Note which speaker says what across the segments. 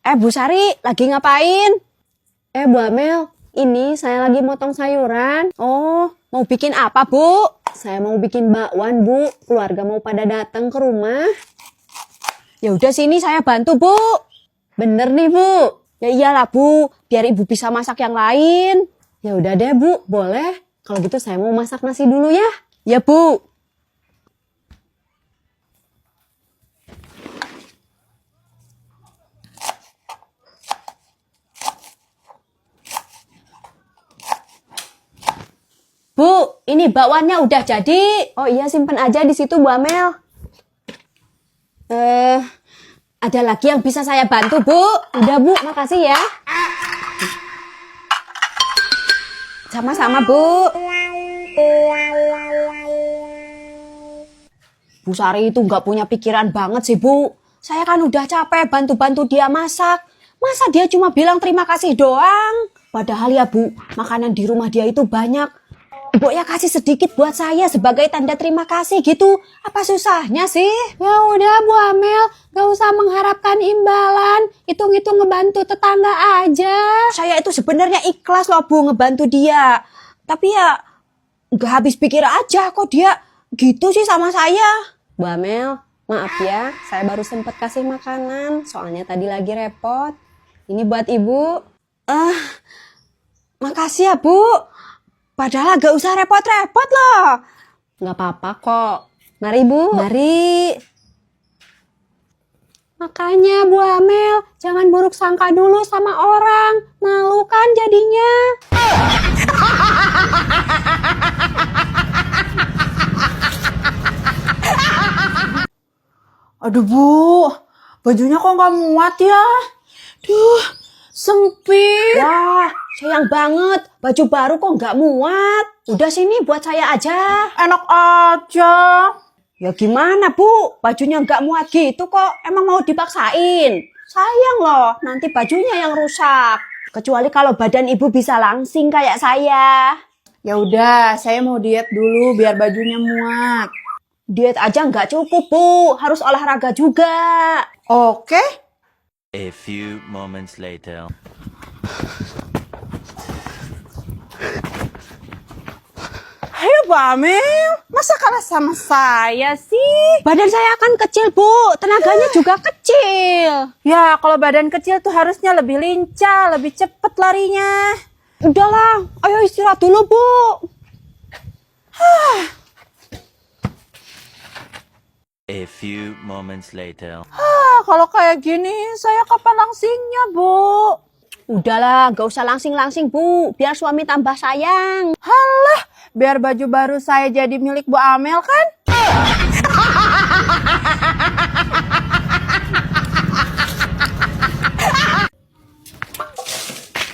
Speaker 1: Bu Sari, lagi ngapain? Bu Amel, ini saya lagi motong sayuran. Oh, mau bikin apa, Bu? Saya mau bikin bakwan, Bu. Keluarga mau pada datang ke rumah. Ya udah sini saya bantu, Bu. Bener nih, Bu. Ya iyalah, Bu. Biar Ibu bisa masak yang lain. Ya udah deh, Bu. Boleh. Kalau gitu saya mau masak nasi dulu ya. Ya, Bu. Bu, ini bakwannya udah jadi. Oh iya, simpen aja di situ, Bu Amel. Ada lagi yang bisa saya bantu, Bu? Udah, Bu, makasih ya. Sama-sama, Bu. Bu Sari itu nggak punya pikiran banget sih, Bu. Saya kan udah capek bantu-bantu dia masak. Masa dia cuma bilang terima kasih doang? Padahal ya, Bu, makanan di rumah dia itu banyak. Bu ya kasih sedikit buat saya sebagai tanda terima kasih gitu. Apa susahnya sih? Ya udah Bu Amel, gak usah mengharapkan imbalan. Hitung-hitung ngebantu tetangga aja. Saya itu sebenarnya ikhlas loh Bu ngebantu dia. Tapi ya gak habis pikir aja kok dia gitu sih sama saya. Bu Amel, maaf ya, saya baru sempet kasih makanan. Soalnya tadi lagi repot. Ini buat Ibu. Makasih ya Bu. Padahal gak usah repot-repot loh. Gak apa-apa kok. Mari Bu. Mari. Makanya Bu Amel, jangan buruk sangka dulu sama orang. Malu kan jadinya.
Speaker 2: Aduh Bu, bajunya kok gak muat ya? Duh, sempit.
Speaker 1: Wah, sayang banget. Baju baru kok nggak muat. Udah sini buat saya aja.
Speaker 2: Enak aja.
Speaker 1: Ya gimana Bu? Bajunya nggak muat gitu kok. Emang mau dipaksain? Sayang loh, nanti bajunya yang rusak. Kecuali kalau badan Ibu bisa langsing kayak saya.
Speaker 2: Ya udah, saya mau diet dulu biar bajunya muat.
Speaker 1: Diet aja nggak cukup Bu, harus olahraga juga.
Speaker 2: Oke.
Speaker 3: A few moments later.
Speaker 2: Ayo Bu Amel, masa kalah sama saya sih?
Speaker 1: Badan saya kan kecil Bu, tenaganya juga kecil.
Speaker 2: Ya, kalau badan kecil tuh harusnya lebih lincah, lebih cepet larinya.
Speaker 1: Udahlah, ayo istirahat dulu Bu.
Speaker 3: A few moments later.
Speaker 2: Kalau kayak gini, saya kapan langsingnya Bu?
Speaker 1: Udahlah, gak usah langsing-langsing Bu, biar suami tambah sayang.
Speaker 2: Halah, biar baju baru saya jadi milik Bu Amel kan?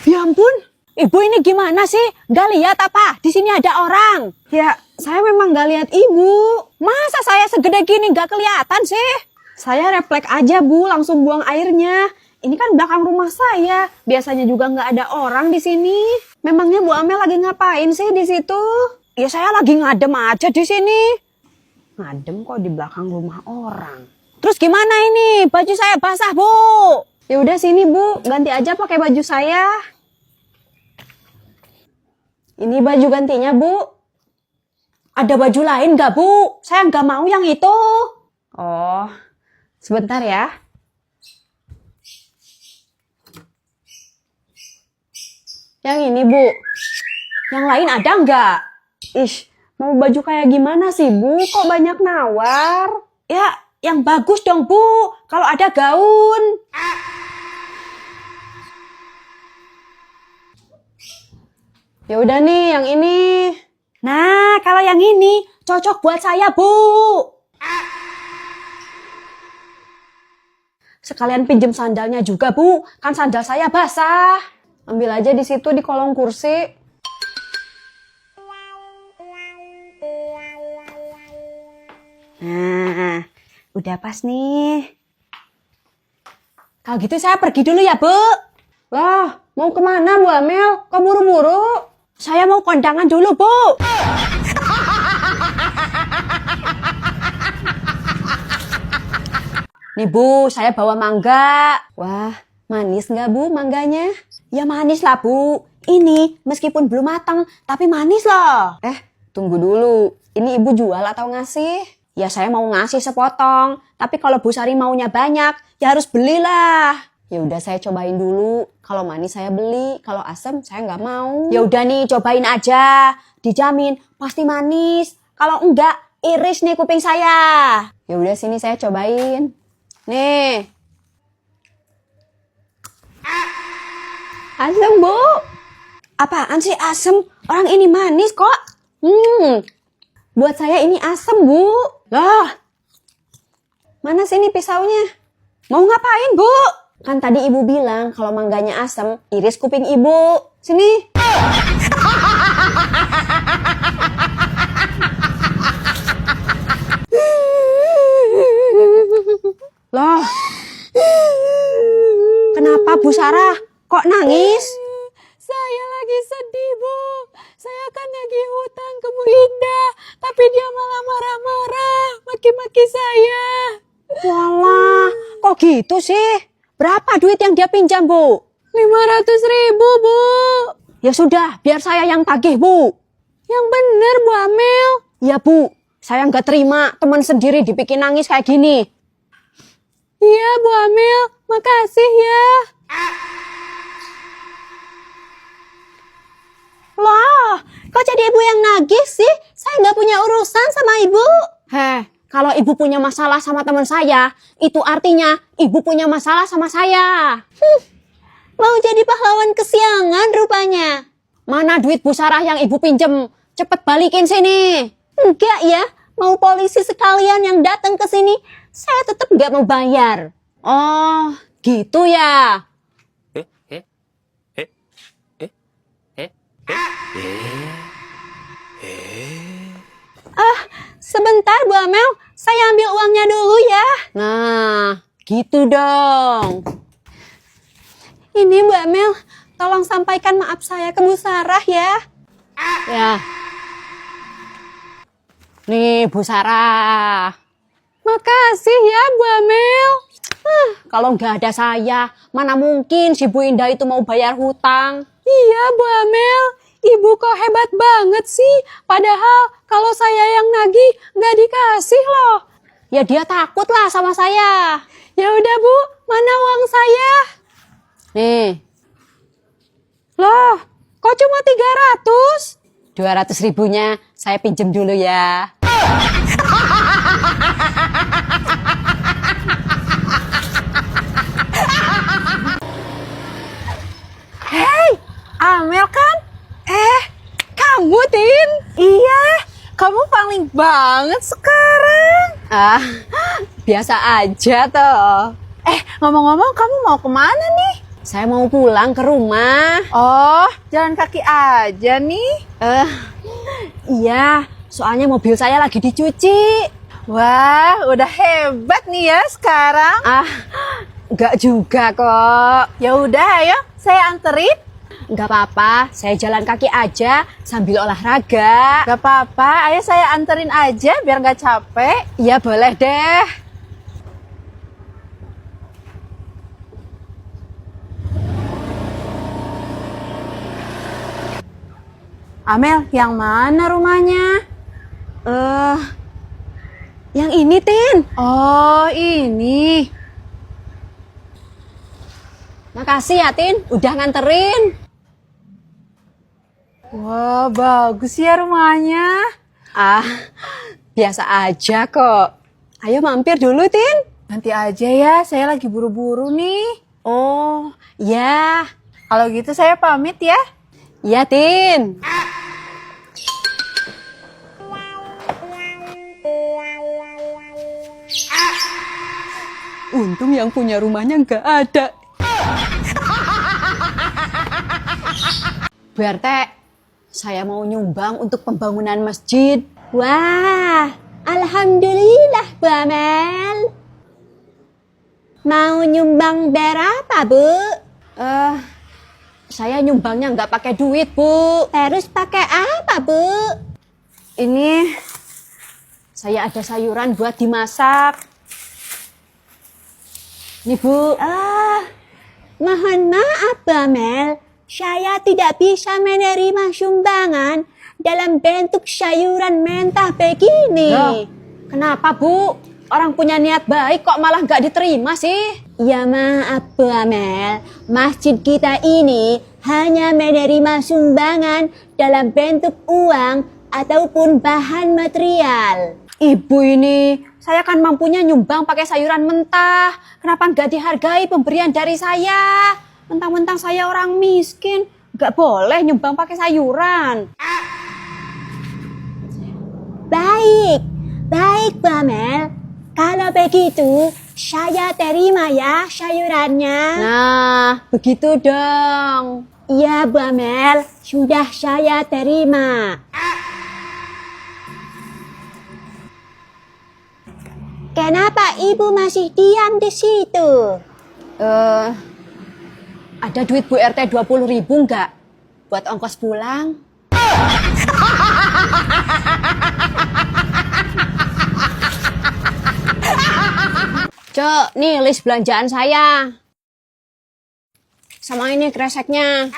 Speaker 1: Ya ampun, Ibu ini gimana sih? Gak lihat apa? Di sini ada orang. Ya, saya memang gak lihat Ibu. Masa saya segede gini gak kelihatan sih? Saya refleks aja Bu, langsung buang airnya. Ini kan belakang rumah saya. Biasanya juga nggak ada orang di sini. Memangnya Bu Amel lagi ngapain sih di situ? Ya saya lagi ngadem aja di sini. Ngadem kok di belakang rumah orang. Terus gimana ini? Baju saya basah Bu. Ya udah sini Bu, ganti aja pakai baju saya. Ini baju gantinya Bu. Ada baju lain nggak Bu? Saya nggak mau yang itu. Oh, sebentar ya. Yang ini Bu, yang lain ada nggak? Ih, mau baju kayak gimana sih Bu? Kok banyak nawar? Ya, yang bagus dong Bu, kalau ada gaun. Ya udah nih, yang ini. Nah, kalau yang ini cocok buat saya Bu. Sekalian pinjem sandalnya juga Bu, kan sandal saya basah. Ambil aja di situ di kolong kursi. Nah, udah pas nih. Kalau gitu saya pergi dulu ya, Bu. Lah, mau kemana Bu Amel? Kok buru-buru? Saya mau kondangan dulu, Bu. Nih Bu, saya bawa mangga. Wah, Manis nggak Bu mangganya? Ya manis lah Bu. Ini meskipun belum matang, tapi manis loh. Tunggu dulu. Ini Ibu jual atau ngasih? Ya saya mau ngasih sepotong. Tapi kalau Bu Sari maunya banyak, ya harus belilah. Ya udah saya cobain dulu. Kalau manis saya beli, kalau asam saya nggak mau. Ya udah nih cobain aja. Dijamin pasti manis. Kalau enggak, iris nih kuping saya. Ya udah sini saya cobain. Nih. Asam Bu. Apaan sih asam? Orang ini manis kok. Buat saya ini asam Bu. Lah. Mana sini pisaunya? Mau ngapain Bu? Kan tadi Ibu bilang kalau mangganya asam, iris kuping Ibu. Sini. Loh. Kenapa Bu Sarah? Kok nangis? Saya lagi sedih Bu. Saya kan nagih hutang ke Bu Indah. Tapi dia malah marah-marah. Maki-maki saya. Walah, kok gitu sih? Berapa duit yang dia pinjam Bu? 500.000 Bu. Ya sudah, biar saya yang tagih Bu. Yang bener Bu Amel. Ya Bu, saya nggak terima teman sendiri dibikin nangis kayak gini. Iya Bu Amel, makasih ya. Loh, kok jadi Ibu yang nagih sih? Saya nggak punya urusan sama Ibu. Kalau Ibu punya masalah sama teman saya, itu artinya Ibu punya masalah sama saya. Mau jadi pahlawan kesiangan rupanya. Mana duit Bu Sarah yang Ibu pinjem? Cepet balikin sini. Enggak ya, mau polisi sekalian yang datang ke sini, saya tetap nggak mau bayar. Oh, gitu ya. Sebentar Bu Amel, saya ambil uangnya dulu ya. Nah, gitu dong. Ini Bu Amel, tolong sampaikan maaf saya ke Bu Sarah ya. Ya. Nih Bu Sarah. Makasih ya Bu Amel. Kalau nggak ada saya, mana mungkin si Bu Indah itu mau bayar hutang. Iya Bu Amel, Ibu kok hebat banget sih. Padahal kalau saya yang nagih nggak dikasih loh. Ya dia takut lah sama saya. Ya udah Bu, mana uang saya? Nih. Loh, kok cuma 300? 200.000-nya saya pinjem dulu ya.
Speaker 2: Hei, Amel kan?
Speaker 1: Kamu, Tin?
Speaker 2: Iya, kamu paling banget sekarang.
Speaker 1: Biasa aja toh.
Speaker 2: Ngomong-ngomong kamu mau kemana nih?
Speaker 1: Saya mau pulang ke rumah.
Speaker 2: Oh, jalan kaki aja nih.
Speaker 1: Iya, soalnya mobil saya lagi dicuci.
Speaker 2: Wah, udah hebat nih ya sekarang.
Speaker 1: Enggak juga kok.
Speaker 2: Ya udah, ayo saya anterin.
Speaker 1: Enggak apa-apa, saya jalan kaki aja sambil olahraga.
Speaker 2: Gak apa-apa, ayo saya anterin aja biar gak capek.
Speaker 1: Iya, boleh deh.
Speaker 2: Amel, yang mana rumahnya?
Speaker 1: Yang ini, Tin.
Speaker 2: Oh, ini.
Speaker 1: Makasih ya, Tin, udah nganterin.
Speaker 2: Wah, bagus ya rumahnya.
Speaker 1: Biasa aja kok. Ayo mampir dulu, Tin.
Speaker 2: Nanti aja ya, saya lagi buru-buru nih.
Speaker 1: Oh, ya.
Speaker 2: Kalau gitu saya pamit ya.
Speaker 1: Iya, Tin. Untung yang punya rumahnya nggak ada. Bu RT, saya mau nyumbang untuk pembangunan masjid. Wah, alhamdulillah Bu Amel. Mau nyumbang berapa Bu? Saya nyumbangnya nggak pakai duit Bu. Terus pakai apa Bu? Ini saya ada sayuran buat dimasak. Nih Bu. Mohon maaf, Bamel. Saya tidak bisa menerima sumbangan dalam bentuk sayuran mentah begini.
Speaker 2: Loh,
Speaker 1: kenapa, Bu? Orang punya niat baik kok malah nggak diterima sih? Ya maaf, Bu Amel. Masjid kita ini hanya menerima sumbangan dalam bentuk uang ataupun bahan material. Ibu ini, saya kan mampunya nyumbang pakai sayuran mentah. Kenapa nggak dihargai pemberian dari saya? Mentang-mentang saya orang miskin, nggak boleh nyumbang pakai sayuran. Baik, baik Bu Amel. Kalau begitu, saya terima ya sayurannya. Nah, begitu dong. Iya Bu Amel, sudah saya terima. Kenapa ibu masih diam di situ? Ada duit Bu RT 20.000 nggak? Buat ongkos pulang? Cok, nih list belanjaan saya. Sama ini kreseknya.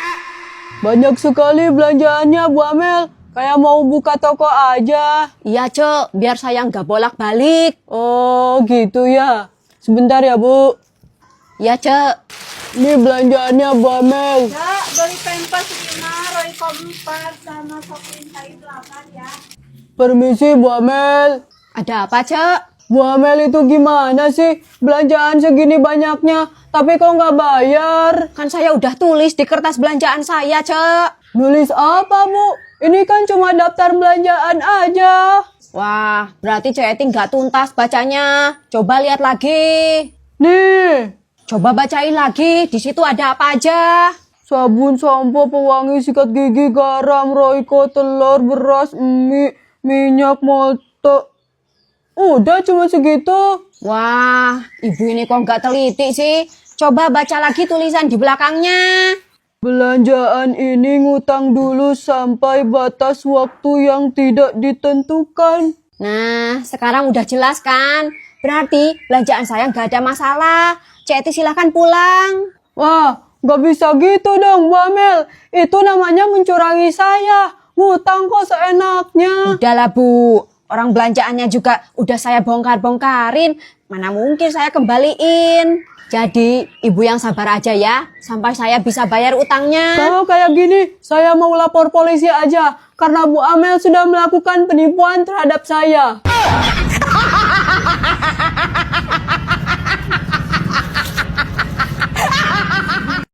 Speaker 2: banyak sekali belanjaannya Bu Amel. Kayak mau buka toko aja.
Speaker 1: Iya, Cok, biar saya nggak bolak-balik.
Speaker 2: Oh, gitu ya. Sebentar ya, Bu.
Speaker 1: Iya, Cok.
Speaker 2: Ini belanjaannya Bu Amel.
Speaker 4: Ya, beli Pampers 5, Royco 4, sama Soprintai 8 ya.
Speaker 2: Permisi Bu Amel.
Speaker 1: Ada apa, Cok?
Speaker 2: Bu Amel itu gimana sih? Belanjaan segini banyaknya, tapi kok nggak bayar?
Speaker 1: Kan saya udah tulis di kertas belanjaan saya, Cok.
Speaker 2: Nulis apa, Bu? Ini kan cuma daftar belanjaan aja.
Speaker 1: Wah, berarti Cek Eti nggak tuntas bacanya. Coba lihat lagi.
Speaker 2: Nih,
Speaker 1: Coba bacain lagi, di situ ada apa aja?
Speaker 2: sabun, sampo, pewangi, sikat gigi, garam, Royco, telur, beras, mie, minyak, moto. Udah cuma segitu.
Speaker 1: Wah, ibu ini kok nggak teliti sih? Coba baca lagi tulisan di belakangnya.
Speaker 2: Belanjaan ini ngutang dulu sampai batas waktu yang tidak ditentukan.
Speaker 1: Nah, sekarang udah jelas kan? Berarti belanjaan saya nggak ada masalah. Cek Eti silahkan pulang.
Speaker 2: Wah, nggak bisa gitu dong, Bu Amel. Itu namanya mencurangi saya. Ngutang kok seenaknya.
Speaker 1: Udahlah, Bu. Orang belanjaannya juga udah saya bongkar-bongkarin. Mana mungkin saya kembaliin. Jadi, ibu yang sabar aja ya, sampai saya bisa bayar utangnya.
Speaker 2: Kalau kayak gini, saya mau lapor polisi aja. Karena Bu Amel sudah melakukan penipuan terhadap saya.